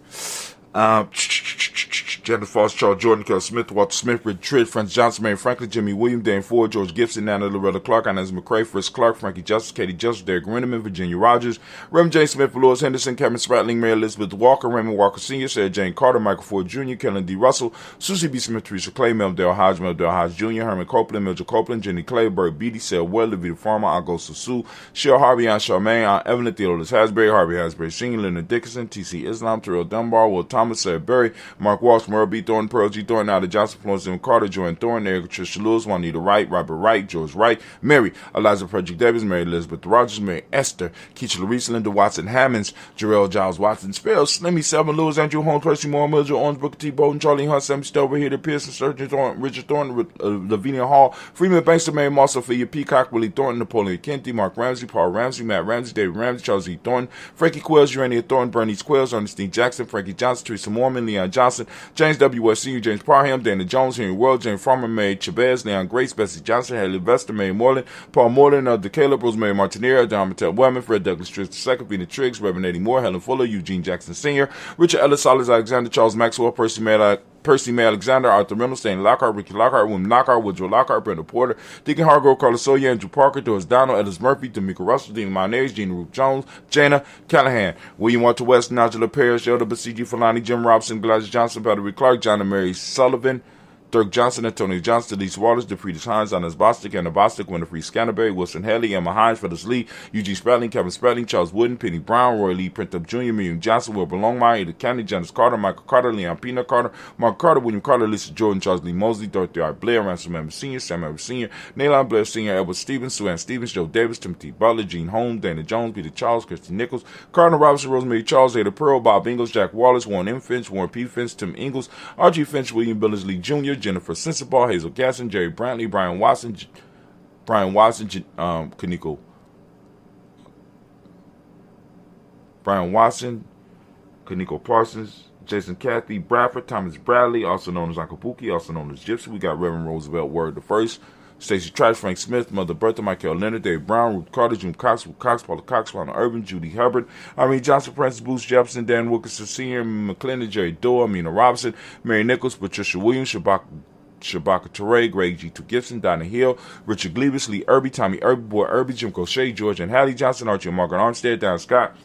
Jennifer Foster, Charles Jordan, Kel Smith, Walter Smith, Rich Tritt, Francis Johnson, Mary Franklin, Jimmy Williams, Dan Ford, George Gibson, Nana Loretta Clark, Inez McCrae, Fritz Clark, Frankie Justice, Katie Justice, Derek Renneman, Virginia Rogers, Rem J. Smith, Lois Henderson, Kevin Spratling, Mary Elizabeth Walker, Raymond Walker Sr., Sarah Jane Carter, Michael Ford Jr., Kellen D. Russell, Susie B. Smith, Teresa Clay, Mel Dale Hodge Jr., Herman Copeland, Mildred Copeland, Jenny Clay, Bert Beatty, Sarah Well, Levita Farmer, Augusta Sue, Cheryl Harvey, Aunt Charmaine, Aunt Evelyn, Theodolus Hasbury, Harvey Hasbury Sr., Leonard Dickinson, T.C. Islam, Terrell Dunbar, Will Thomas, Sarah Berry, Mark Walsh, Merle B. Thornton, Pearl G. Thornton, Ada Johnson, Florence M. Carter, Joanne Thornton, Eric Tricia Lewis, Juanita Wright, Robert Wright, George Wright, Mary, Eliza Frederick Davis, Mary Elizabeth Rogers, Mary Esther, Keisha Larice, Linda Watson Hammonds, Jarrell Giles Watson Spells, Slimmy Seven, Lewis, Andrew Holmes, Percy Moore, Mildred Owens, Booker T. Bowden, Charlie Hunt, Sammy Stover, Heather Pearson, Sergeant Thornton, Richard Thornton, Lavinia Hall, Freeman Bankster, Mary Moss, Sophia Peacock, Willie Thornton, Napoleon Kennedy, Mark Ramsey, Paul Ramsey, Matt Ramsey, David Ramsey, Charles E. Thornton, Frankie Quills, Urania Thornton, Bernice Quills, Ernestine Jackson, Frankie Johnson, Teresa Mormon, Leon Johnson, James W. West Sr., James Parham, Dana Jones, Henry World, Jane Farmer, Mary Chavez, Leon Grace, Bessie Johnson, Haley Vester, Mary Moreland, Paul Moreland, De Caleb, Rosemary Martinera, John Mattel Wellman, Fred Douglas Triggs II, Vina Triggs, Reverend Eddie Moore, Helen Fuller, Eugene Jackson Sr., Richard Ellis, Solis Alexander, Charles Maxwell, Percy Percy May Alexander, Arthur Reynolds, Stanley Lockhart, Ricky Lockhart, William Lockhart, Woodrow Lockhart, Brenda Porter, Deacon Hargrove, Carlos Sawyer, Andrew Parker, Doris Donald, Ellis Murphy, D'Amico Russell, Dean Monez, Gina Ruth Jones, Jana Callahan, William Walter West, Nigella Parrish, Elder Basiji Falani, Jim Robinson, Elijah Johnson, Valerie Clark, John and Mary Sullivan, Dirk Johnson, Antonio Johnson, Delise Waters, DeFriedis Hines, Anna Bostic, Anna Bostic, Winifred Scanterbury, Wilson Haley, Emma Hines, Phyllis Lee, Eugene Spradling, Kevin Spradling, Charles Wooden, Penny Brown, Roy Lee, Printup Jr., Miriam Johnson, Wilbur Longmire, Ada County, Janice Carter, Michael Carter, Leon Pina Carter, Mark Carter, William Carter, Lisa Jordan, Charles Lee Mosley, Dorothy R. Blair, Ransom Member Sr., Sam Member Sr., Naylon Blair Sr., Edward Stevens, Sue Ann Stevens, Joe Davis, Timothy Butler, Gene Holmes, Dana Jones, Peter Charles, Christy Nichols, Cardinal Robinson, Rosemary Charles, Ada Pearl, Bob Ingalls, Jack Wallace, Warren M. Finch, Warren P. Finch, Tim Ingalls, R.G. Finch, William Billingsley Jr., Jennifer Sensabaugh, Hazel Gasson, Jerry Brantley, Brian Watson, Kaniko, Brian Watson, Kaniko Parsons, Jason Cathy, Bradford, Thomas Bradley, also known as Uncle Pookie, also known as Gypsy. We got Reverend Roosevelt Word the First, Stacey Trash, Frank Smith, Mother Bertha, Michael Leonard, Dave Brown, Ruth Carter, June Cox, Ruth Cox, Paula Cox, Ronald Urban, Judy Hubbard, Irene Johnson, Francis Booth Jefferson, Dan Wilkinson Sr., McClendon, Jerry Doe, Amina Robinson, Mary Nichols, Patricia Williams, Shabaka Teray, Greg G2 Gibson, Donna Hill, Richard Gleavis, Lee Irby, Tommy Irby, Boy Irby, Jim Crochet, George and Hallie Johnson, Archie and Margaret Armstead, Dan Scott,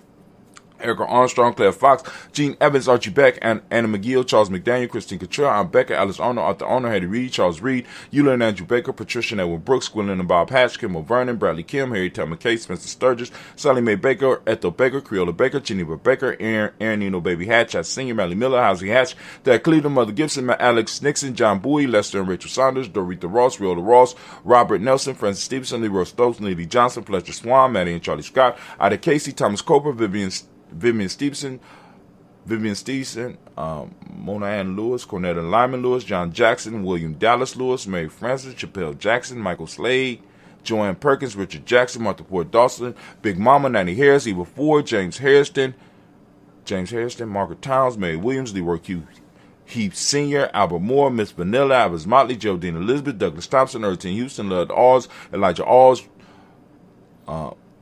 Erica Armstrong, Claire Fox, Gene Evans, Archie Beck, Anna McGill, Charles McDaniel, Christine Cottrell, Aunt Becca, Alice Arnold, Arthur Arnold, Hattie Reed, Charles Reed, Eula and Andrew Baker, Patricia and Edwin Brooks, Gwendolyn and Bob Hatch, Kim O'Vernon, Bradley Kim, Harry Tubman Case, Spencer Sturgis, Sally Mae Baker, Ethel Baker, Creola Baker, Geneva Baker, Aaron Nino Baby Hatch, Hatch Senior, Mally Miller, Housie Hatch, Dad Cleveland, Mother Gibson, Alex Nixon, John Bowie, Lester and Rachel Saunders, Dorita Ross, Riola Ross, Robert Nelson, Francis Stevenson, Leroy Stokes, Lily Johnson, Fletcher Swan, Maddie and Charlie Scott, Ida Casey, Thomas Coper, Vivian Stevenson, Mona Ann Lewis, Cornetta Lyman Lewis, John Jackson, William Dallas Lewis, Mary Francis, Chappelle Jackson, Michael Slade, Joanne Perkins, Richard Jackson, Martha Ford Dawson, Big Mama, Nanny Harris, Eva Ford, James Harrison, Margaret Towns, Mary Williams, Leroy Q. Heath Sr., Albert Moore, Miss Vanilla, Albert Motley, Geraldine Elizabeth, Douglas Thompson, Ertin Houston, Lud Alls, Elijah Alls,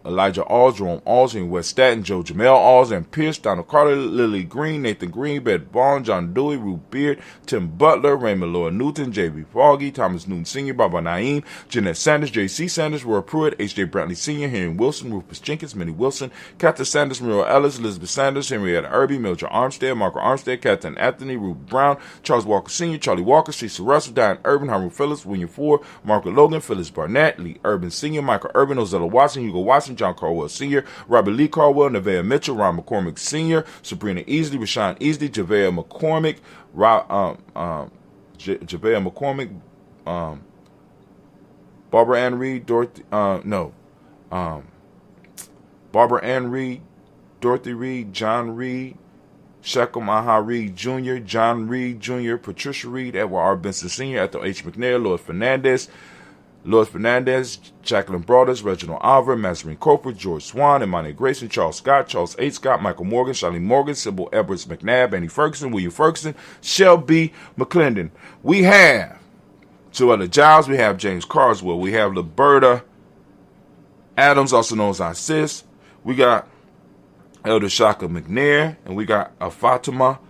Jerome Alls, and West Staten, Joe Jamel Alls, and Pierce, Donald Carter, Lily Green, Nathan Green, Beth Bond, John Dewey, Ruth Beard, Tim Butler, Raymond Lloyd Newton, J.B. Foggy, Thomas Newton Sr., Baba Naeem, Jeanette Sanders, J.C. Sanders, Roy Pruitt, H.J. Brantley Sr., Henry Wilson, Rufus Jenkins, Minnie Wilson, Catherine Sanders, Muriel Ellis, Elizabeth Sanders, Henrietta Irby, Mildred Armstead, Margaret Armstead, Catherine Anthony, Ruth Brown, Charles Walker Sr., Charlie Walker, Cecil Russell, Diane Urban, Harry Phillips, William Ford, Margaret Logan, Phyllis Barnett, Lee Urban Sr., Michael Urban, Ozella Watson, Hugo Watson, John Carwell Sr., Robert Lee Carwell, Nevaeh Mitchell, Ron McCormick Sr., Sabrina Easley, Rashawn Easley, Javea McCormick, Barbara Ann Reed, Barbara Ann Reed, Dorothy Reed, John Reed, Shekel Maha Reed Jr., John Reed Jr., Patricia Reed, Edward R. Benson Sr., Ethel H. McNair, Louis Fernandez, Jacqueline Broaders, Reginald Alver, Mazarin Coper, George Swan, Imani Grayson, Charles Scott, Charles H. Scott, Michael Morgan, Charlene Morgan, Sybil Edwards McNabb, Annie Ferguson, William Ferguson, Shelby McClendon. We have Joella Giles, we have James Carswell, we have Liberta Adams, also known as our sis. We got Elder Shaka McNair, and we got Fatima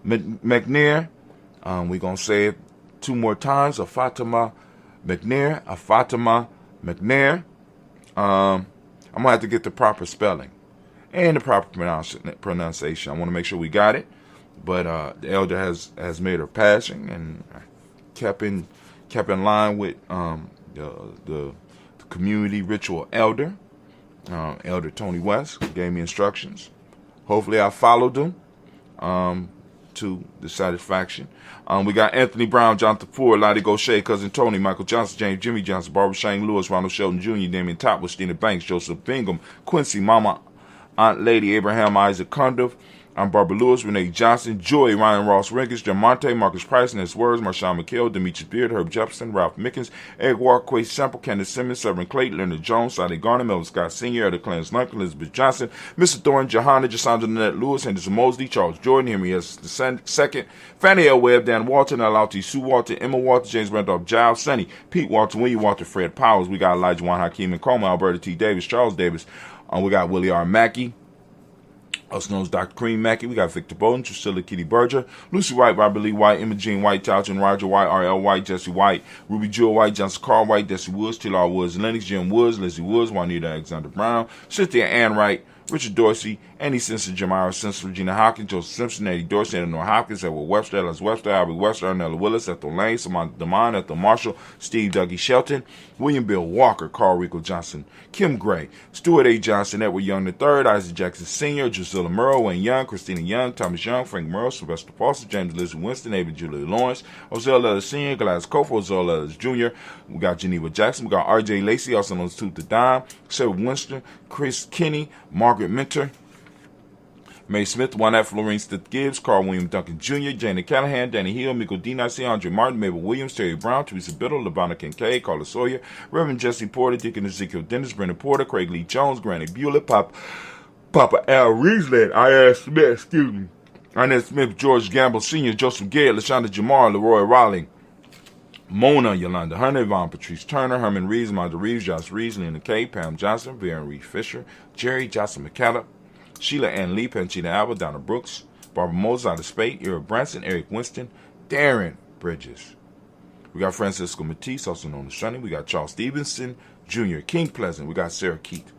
McNair. We're going to say it 2 more times, Fatima McNair. I'm going to have to get the proper spelling and the proper pronunciation. I want to make sure we got it. But the elder has made her passing and kept in line with the community ritual elder. Elder Tony West gave me instructions. Hopefully I followed them to the satisfaction. We got Anthony Brown, Jonathan Ford, Lottie Gaucher, Cousin Tony, Michael Johnson, James Jimmy Johnson, Barbara Shane Lewis, Ronald Shelton Jr., Damian Topwood, Stina Banks, Joseph Bingham, Quincy, Mama, Aunt Lady, Abraham Isaac Cundiff, I'm Barbara Lewis, Renee Johnson, Joy, Ryan Ross Rinkers, Jamonte, Marcus Price, and his words, Marshawn McHale, Demetrius Beard, Herb Jefferson, Ralph Mickens, Eric Walker, Quay Sample, Candace Simmons, Severin Clayton, Leonard Jones, Sally Garner, Melvin Scott Sr., Elder Clarence Lunkin, Elizabeth Johnson, Mr. Thorne, Johanna, Jasandra Nanette Lewis, Henderson Mosley, Charles Jordan, Henry S. II, Fannie L. Webb, Dan Walton, Alauti Sue Walton, Emma Walton, James Randolph Giles, Sonny, Pete Walton, William Walton, Fred Powers. We got Elijah Juan Hakeem and Coleman, Alberta T. Davis, Charles Davis. We got Willie R. Mackey, Also known as Dr. Cream Mackey. We got Victor Bolden, Drusilla Kitty Berger, Lucy White, Robert Lee White, Imogene White, Talchin, Roger White, R.L. White, Jesse White, Ruby Jewel White, Johnson Carl White, Desi Woods, T.L.R. Woods, Lennox, Jim Woods, Lizzie Woods, Juanita Alexander Brown, Cynthia Ann Wright, Richard Dorsey, Andy Simpson, Jamira Simpson, Regina Hopkins, Joseph Simpson, Eddie Dorsey, Eleanor Hopkins, Edward Webster, Ellis Webster, Albie Webster, Arnella Willis, Ethel Lane, Samantha Damon, Ethel Marshall, Steve Dougie Shelton, William Bill Walker, Carl Rico Johnson, Kim Gray, Stuart A. Johnson, Edward Young III, Isaac Jackson Sr., Drusilla Murrow, Wayne Young, Christina Young, Thomas Young, Frank Murrow, Sylvester Foster, James Lizzie Winston, Ava Julia Lawrence, Ozell Leathers Sr., Gladys Kofor, Ozell Leathers Jr., we got Geneva Jackson, we got R.J. Lacey, also known as Tooth the Dime, Sarah Winston, Chris Kinney, Margaret Minter, May Smith, Juanette Florine Stith Gibbs, Carl William Duncan Jr., Janet Callahan, Danny Hill, Miko Dinasi, Andre Martin, Mabel Williams, Terry Brown, Teresa Biddle, LaVonna Kincaid, Carla Sawyer, Reverend Jesse Porter, Deacon Ezekiel Dennis, Brendan Porter, Craig Lee Jones, Granny Bewlett, Papa Al Riesland, I.S. Smith, Inez Smith, George Gamble Sr., Joseph Garrett, LaShonda Jamar, Leroy Raleigh, Mona, Yolanda Hunter, Yvonne Patrice Turner, Herman Reeves, Monda Reeves, Josh Reeves, Lena Kay, Pam Johnson, Baron Reed Fisher, Jerry Johnson McCallum, Sheila Ann Lee, Panchina Alba, Donna Brooks, Barbara Moses out of Spade, Eric Branson, Eric Winston, Darren Bridges. We got Francisco Matisse, also known as Sonny. We got Charles Stevenson Jr., King Pleasant. We got Sarah Keith,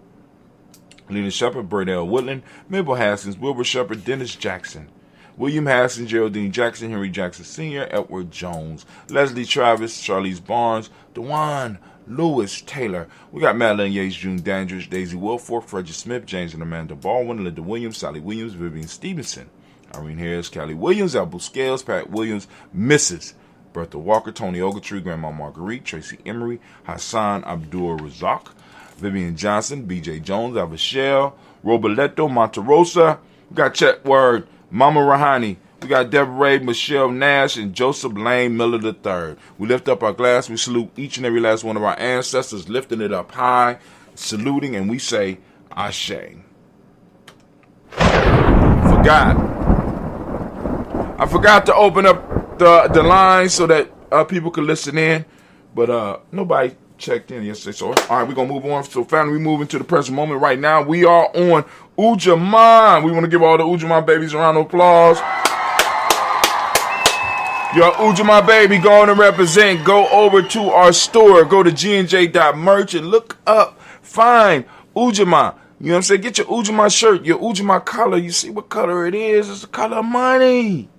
Lena Shepard, Burnell Woodland, Mabel Haskins, Wilbur Shepard, Dennis Jackson, William Haskins, Geraldine Jackson, Henry Jackson Sr., Edward Jones, Leslie Travis, Charlize Barnes, DeJuan Lewis Taylor. We got Madeline Yates, June Dandridge, Daisy Wilfork, Frederick Smith, James and Amanda Baldwin, Linda Williams, Sally Williams, Vivian Stevenson, Irene Harris, Callie Williams, Albert Scales, Pat Williams, Mrs. Bertha Walker, Tony Ogletree, Grandma Marguerite, Tracy Emery, Hassan Abdul Razak, Vivian Johnson, B.J. Jones, Alvashelle, Roboletto, Monterosa. We got Chetword, Mama Rahani. We got Deborah Ray, Michelle Nash, and Joseph Lane Miller III. We lift up our glass. We salute each and every last one of our ancestors, lifting it up high, saluting, and we say, Ashe. I forgot to open up the line so that people could listen in, but nobody checked in yesterday. So, all right, we're going to move on. So, family, we move into the present moment right now. We are on Ujamaa. We want to give all the Ujamaa babies a round of applause. Your Ujamaa baby going to represent. Go over to our store. Go to gnj.merch and look up. Find Ujamaa. You know what I'm saying? Get your Ujamaa shirt, your Ujamaa color. You see what color it is? It's the color of money.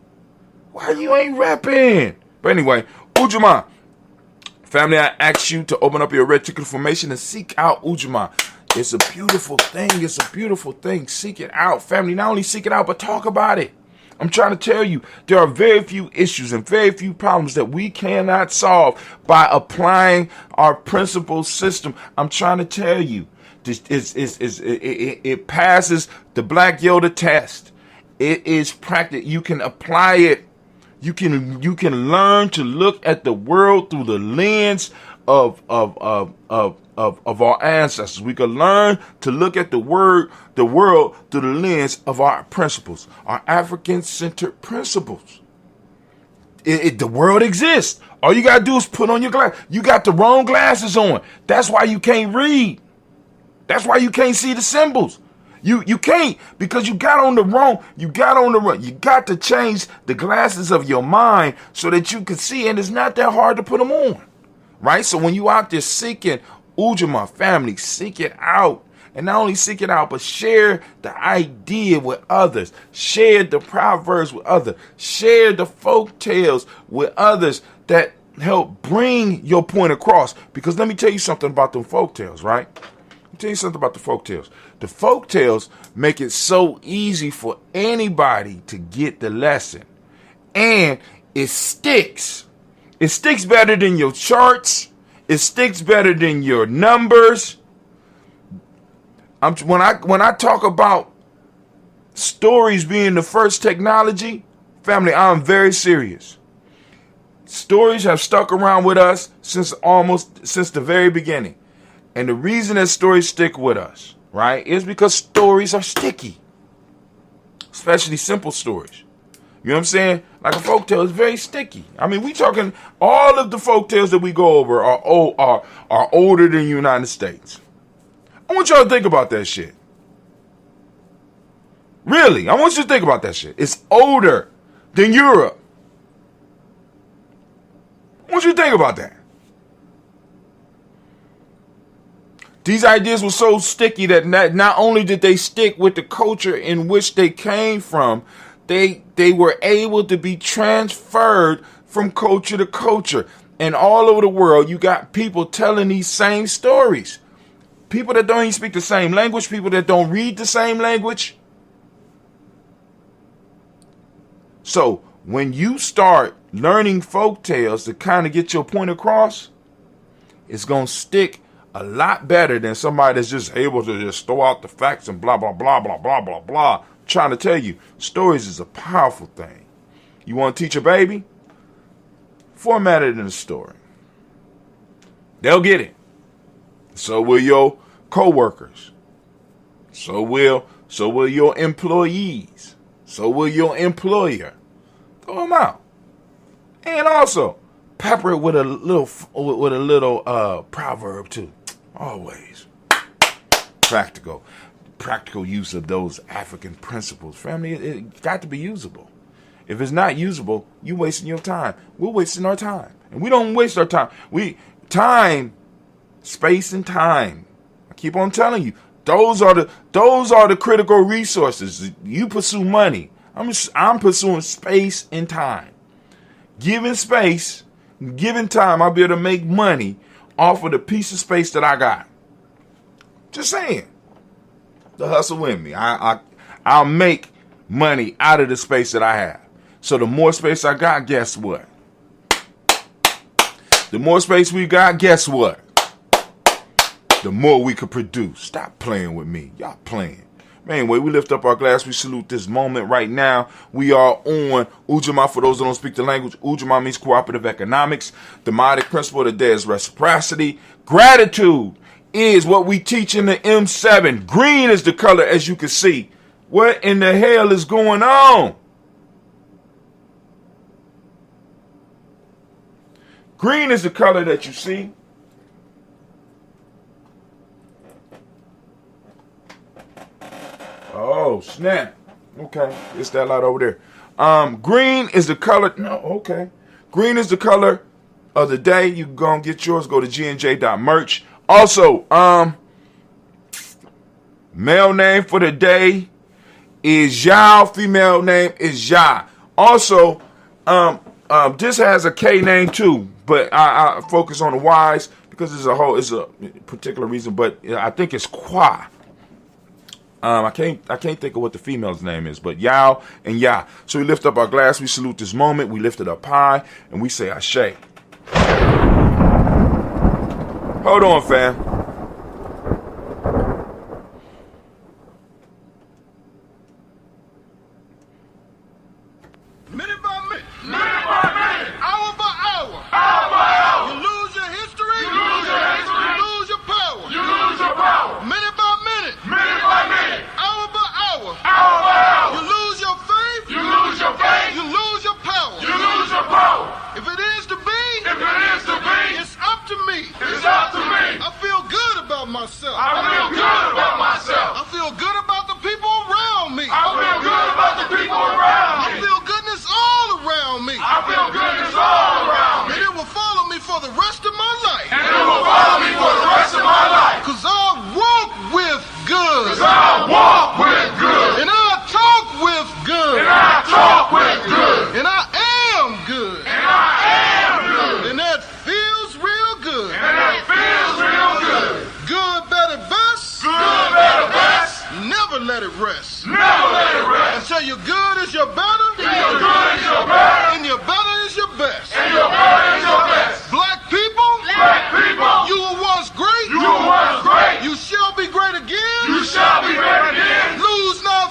Why you ain't repping? But anyway, Ujamaa. Family, I ask you to open up your red ticket formation and seek out Ujamaa. It's a beautiful thing. It's a beautiful thing. Seek it out. Family, not only seek it out, but talk about it. I'm trying to tell you, there are very few issues and very few problems that we cannot solve by applying our principle system. I'm trying to tell you, it passes the Black Yoda test. It is practical. You can apply it. You can learn to look at the world through the lens of our ancestors. We can learn to look at the world through the lens of our principles, our African-centered principles. The world exists. All you gotta do is put on your glass. You got the wrong glasses on. That's why you can't read. That's why you can't see the symbols. You can't, because you got on the wrong. You got to change the glasses of your mind so that you can see, and it's not that hard to put them on. Right? So when you out there seeking Ujamaa, family, seek it out. And not only seek it out, but share the idea with others. Share the proverbs with others. Share the folk tales with others that help bring your point across. Because let me tell you something about them folk tales, right? Let me tell you something about the folk tales. The folk tales make it so easy for anybody to get the lesson. And it sticks. It sticks better than your charts. It sticks better than your numbers. When I talk about stories being the first technology, family, I'm very serious. Stories have stuck around with us since the very beginning. And the reason that stories stick with us, right, is because stories are sticky. Especially simple stories. You know what I'm saying? Like a folktale is very sticky. I mean, we talking all of the folktales that we go over are older than the United States. I want y'all to think about that shit. Really, I want you to think about that shit. It's older than Europe. I want you to think about that. These ideas were so sticky that not only did they stick with the culture in which they came from, they were able to be transferred from culture to culture. And all over the world, you got people telling these same stories. People that don't even speak the same language, people that don't read the same language. So when you start learning folk tales to kind of get your point across, it's going to stick a lot better than somebody that's just able to just throw out the facts and blah, blah, blah, blah, blah, blah, blah. I'm trying to tell you, stories is a powerful thing. You want to teach a baby? Format it in a story. They'll get it. So will your co-workers. So will your employees. So will your employer. Throw them out. And also, pepper it with a little proverb too. Always. Practical use of those African principles. Family, it got to be usable. If it's not usable, you're wasting your time. We're wasting our time. And we don't waste our time. Space and time. I keep on telling you, those are the critical resources. You pursue money. I'm pursuing space and time. Given space, given time, I'll be able to make money off of the piece of space that I got. Just saying. The hustle in me. I'll make money out of the space that I have. So the more space I got, guess what? The more space we got, guess what? The more we could produce. Stop playing with me. Y'all playing. Anyway, we lift up our glass. We salute this moment right now. We are on Ujamaa. For those that don't speak the language, Ujamaa means cooperative economics. The modic principle of the day is reciprocity. Gratitude is what we teach in the M7. Green is the color, as you can see. What in the hell is going on? Green is the color that you see. Oh, snap. Okay. It's that light over there. Green is the color. No, okay. Green is the color of the day. You can go and get yours. Go to gnj.merch. Also, male name for the day is Yao. Female name is Ya. Also, this has a K name too, but I focus on the Y's because it's a particular reason, but I think it's Kwa. I can't think of what the female's name is, but Yao and Ya. So we lift up our glass, we salute this moment, we lift it up high, and we say Ashe. Hold on, fam. Minute by minute, hour by hour, you lose your history, you lose your power, minute by minute, hour by hour, you lose your faith, you lose your power, If it is to be, it's up to me, I feel good about myself, I feel good about the people around me, I feel goodness all around me, and it will follow me for the rest of my life, cause I walk with good, and I talk with good, and I am good, and that feels real good, good, better, best, never let it rest, until your good is your better, and your better is your best, black people, you were once great, you shall be great again, lose not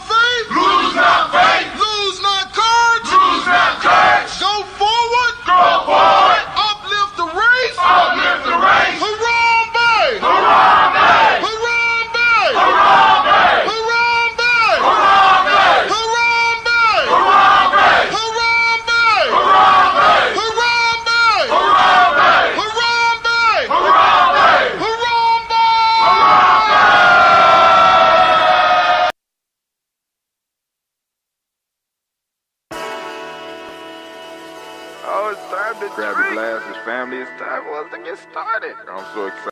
faith, lose not courage, go forward, uplift the race, Harambe, Harambe, Grab your glasses, family. It's time for us to get started. I'm so excited.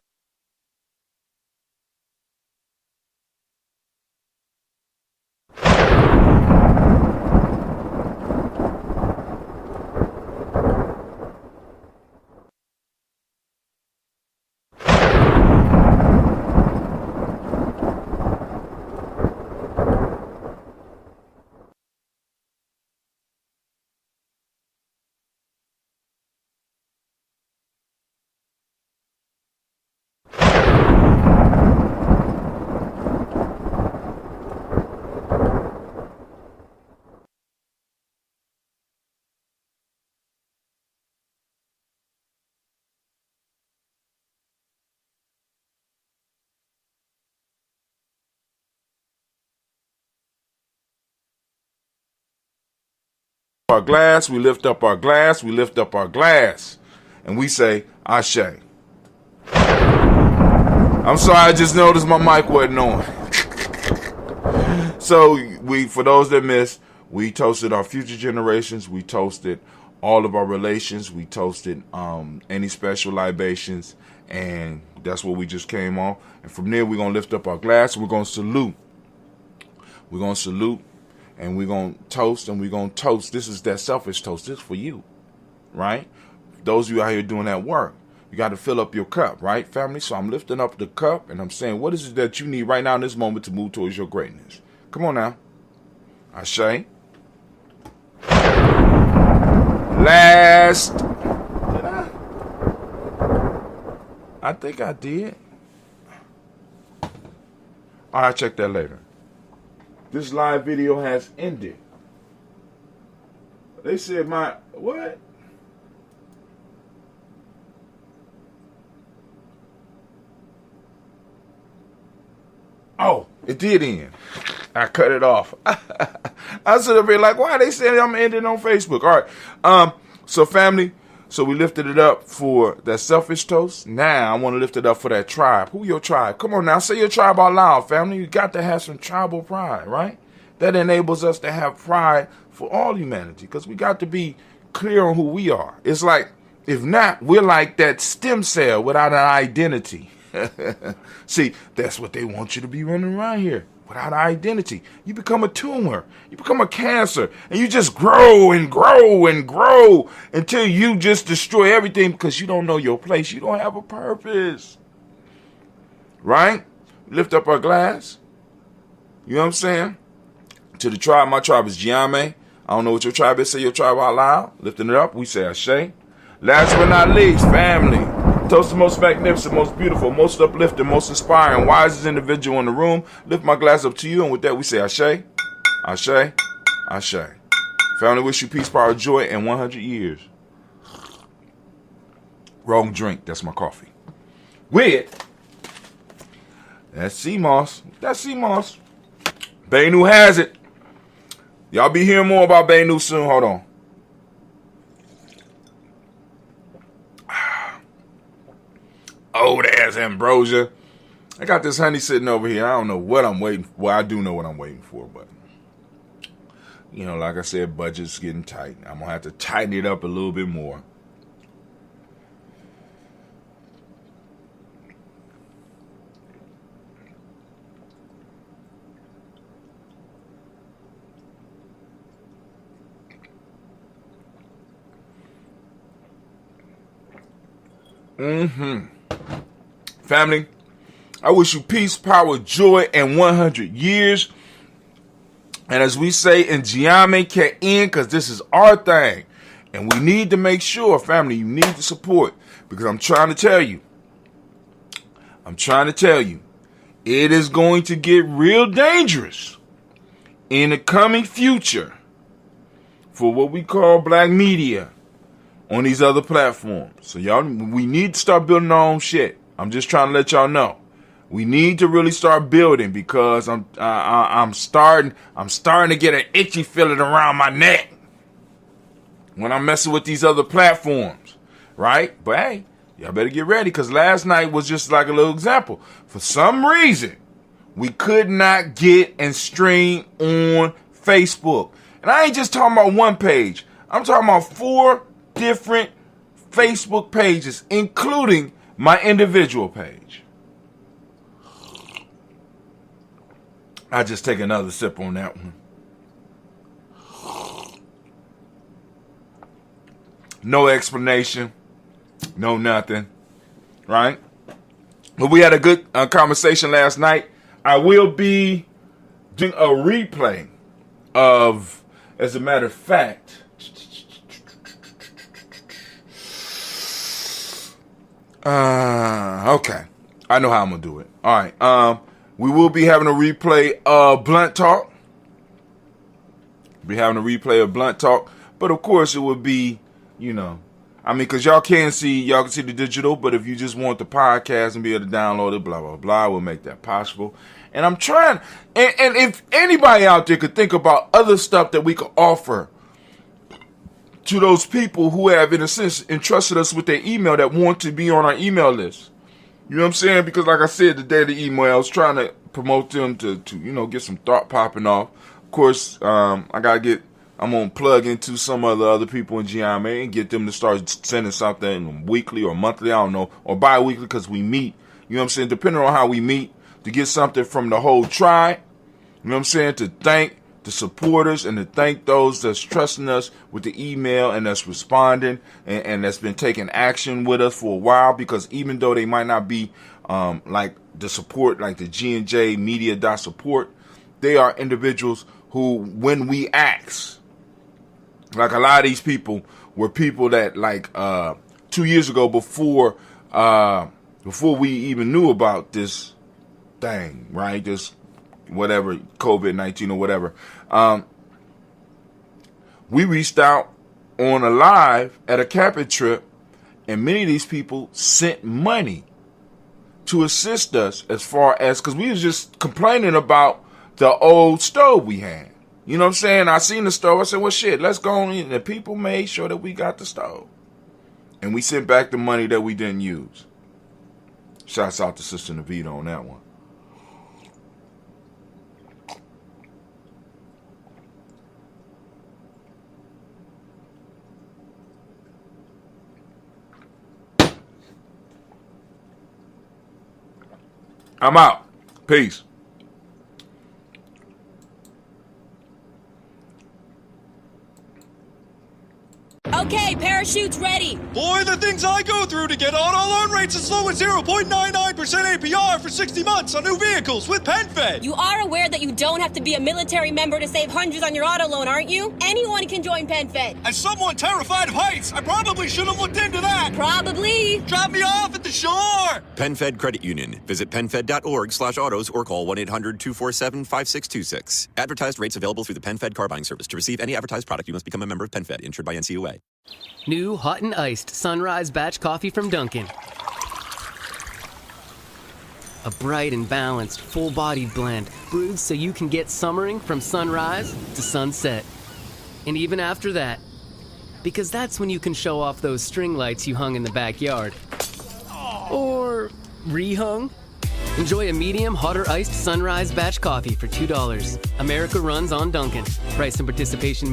Our glass, we lift up our glass, we lift up our glass, and we say, Ashe. I'm sorry, I just noticed my mic wasn't on. So, for those that missed, we toasted our future generations, we toasted all of our relations, we toasted any special libations, and that's what we just came on. And from there, we're going to lift up our glass, we're going to salute. We're going to salute. And we're going to toast, and we're going to toast. This is that selfish toast. This is for you, right? Those of you out here doing that work, you got to fill up your cup, right, family? So I'm lifting up the cup, and I'm saying, what is it that you need right now in this moment to move towards your greatness? Come on now. Ashe. Last. Did I? I think I did. I'll check that later. This live video has ended. They said what? Oh, it did end. I cut it off. I should have been like, why are they saying I'm ending on Facebook? All right. So family, so we lifted it up for that selfish toast. Now I want to lift it up for that tribe. Who your tribe? Come on now, say your tribe out loud, family. You got to have some tribal pride, right? That enables us to have pride for all humanity, because we got to be clear on who we are. It's like, if not, we're like that stem cell without an identity. See, that's what they want you to be running around here, without an identity. You become a tumor, you become a cancer, and you just grow and grow and grow until you just destroy everything because you don't know your place. You don't have a purpose, right? Lift up our glass. You know what I'm saying? To the tribe, my tribe is Ujamaa. I don't know what your tribe is. Say your tribe out loud. Lifting it up, we say Ashe. Last but not least, family. Toast the most magnificent, most beautiful, most uplifting, most inspiring, wisest individual in the room. Lift my glass up to you, and with that, we say Ashe, Ashe, Ashe. Family, wish you peace, power, joy, and 100 years. Wrong drink. That's my coffee. With that's sea moss. That's sea moss. Benu has it. Y'all be hearing more about Benu soon. Hold on. Oh, there's ambrosia. I got this honey sitting over here. I don't know what I'm waiting for. Well, I do know what I'm waiting for, but you know, like I said, budget's getting tight. I'm gonna have to tighten it up a little bit more. Family, I wish you peace, power, joy, and 100 years. And as we say in Ujamaa, can't end, because this is our thing. And we need to make sure, family, you need the support. Because I'm trying to tell you, it is going to get real dangerous in the coming future for what we call black media on these other platforms. So y'all, we need to start building our own shit. I'm just trying to let y'all know. We need to really start building, because I'm starting to get an itchy feeling around my neck when I'm messing with these other platforms, right? But hey, y'all better get ready, because last night was just like a little example. For some reason, we could not get and stream on Facebook. And I ain't just talking about one page. I'm talking about 4 different Facebook pages, including my individual page. I just take another sip on that one. No explanation, no nothing, right? But we had a good conversation last night. I will be doing a replay of, as a matter of fact, okay, I know how I'm gonna do it. All right, we will be having a replay of Blunt Talk. But of course it would be, because y'all can see the digital, but if you just want the podcast and be able to download it, blah, blah, blah, we'll make that possible. And I'm trying, and if anybody out there could think about other stuff that we could offer to those people who have, in a sense, entrusted us with their email that want to be on our email list. You know what I'm saying? Because like I said, the day of the email, I was trying to promote them to get some thought popping off. Of course, I'm going to plug into some of the other people in Ujamaa and get them to start sending something weekly or monthly, I don't know, or bi-weekly because we meet. You know what I'm saying? Depending on how we meet, to get something from the whole tribe. You know what I'm saying? To thank the supporters and to thank those that's trusting us with the email and that's responding and that's been taking action with us for a while, because even though they might not be like the support, like the G&J Media support, they are individuals who, when we ask, like a lot of these people were people that 2 years ago before we even knew about this thing, right? This whatever, COVID-19 or whatever. We reached out on a live at a camping trip, and many of these people sent money to assist us as far as, because we was just complaining about the old stove we had. You know what I'm saying? I seen the stove. I said, well, shit, let's go on in. And the people made sure that we got the stove. And we sent back the money that we didn't use. Shouts out to Sister Navita on that one. I'm out. Peace. Okay, parachutes ready. Boy, the things I go through to get auto loan rates as low as 0.99% APR for 60 months on new vehicles with PenFed. You are aware that you don't have to be a military member to save hundreds on your auto loan, aren't you? Anyone can join PenFed. As someone terrified of heights, I probably should have looked into that. Probably. Drop me off at the shore. PenFed Credit Union. Visit PenFed.org/autos or call 1-800-247-5626. Advertised rates available through the PenFed car buying service. To receive any advertised product, you must become a member of PenFed, insured by NCUA. New hot and iced Sunrise Batch Coffee from Dunkin'. A bright and balanced, full-bodied blend brewed so you can get summering from sunrise to sunset. And even after that, because that's when you can show off those string lights you hung in the backyard. Or rehung. Enjoy a medium, hot or iced Sunrise Batch Coffee for $2. America runs on Dunkin'. Price and participation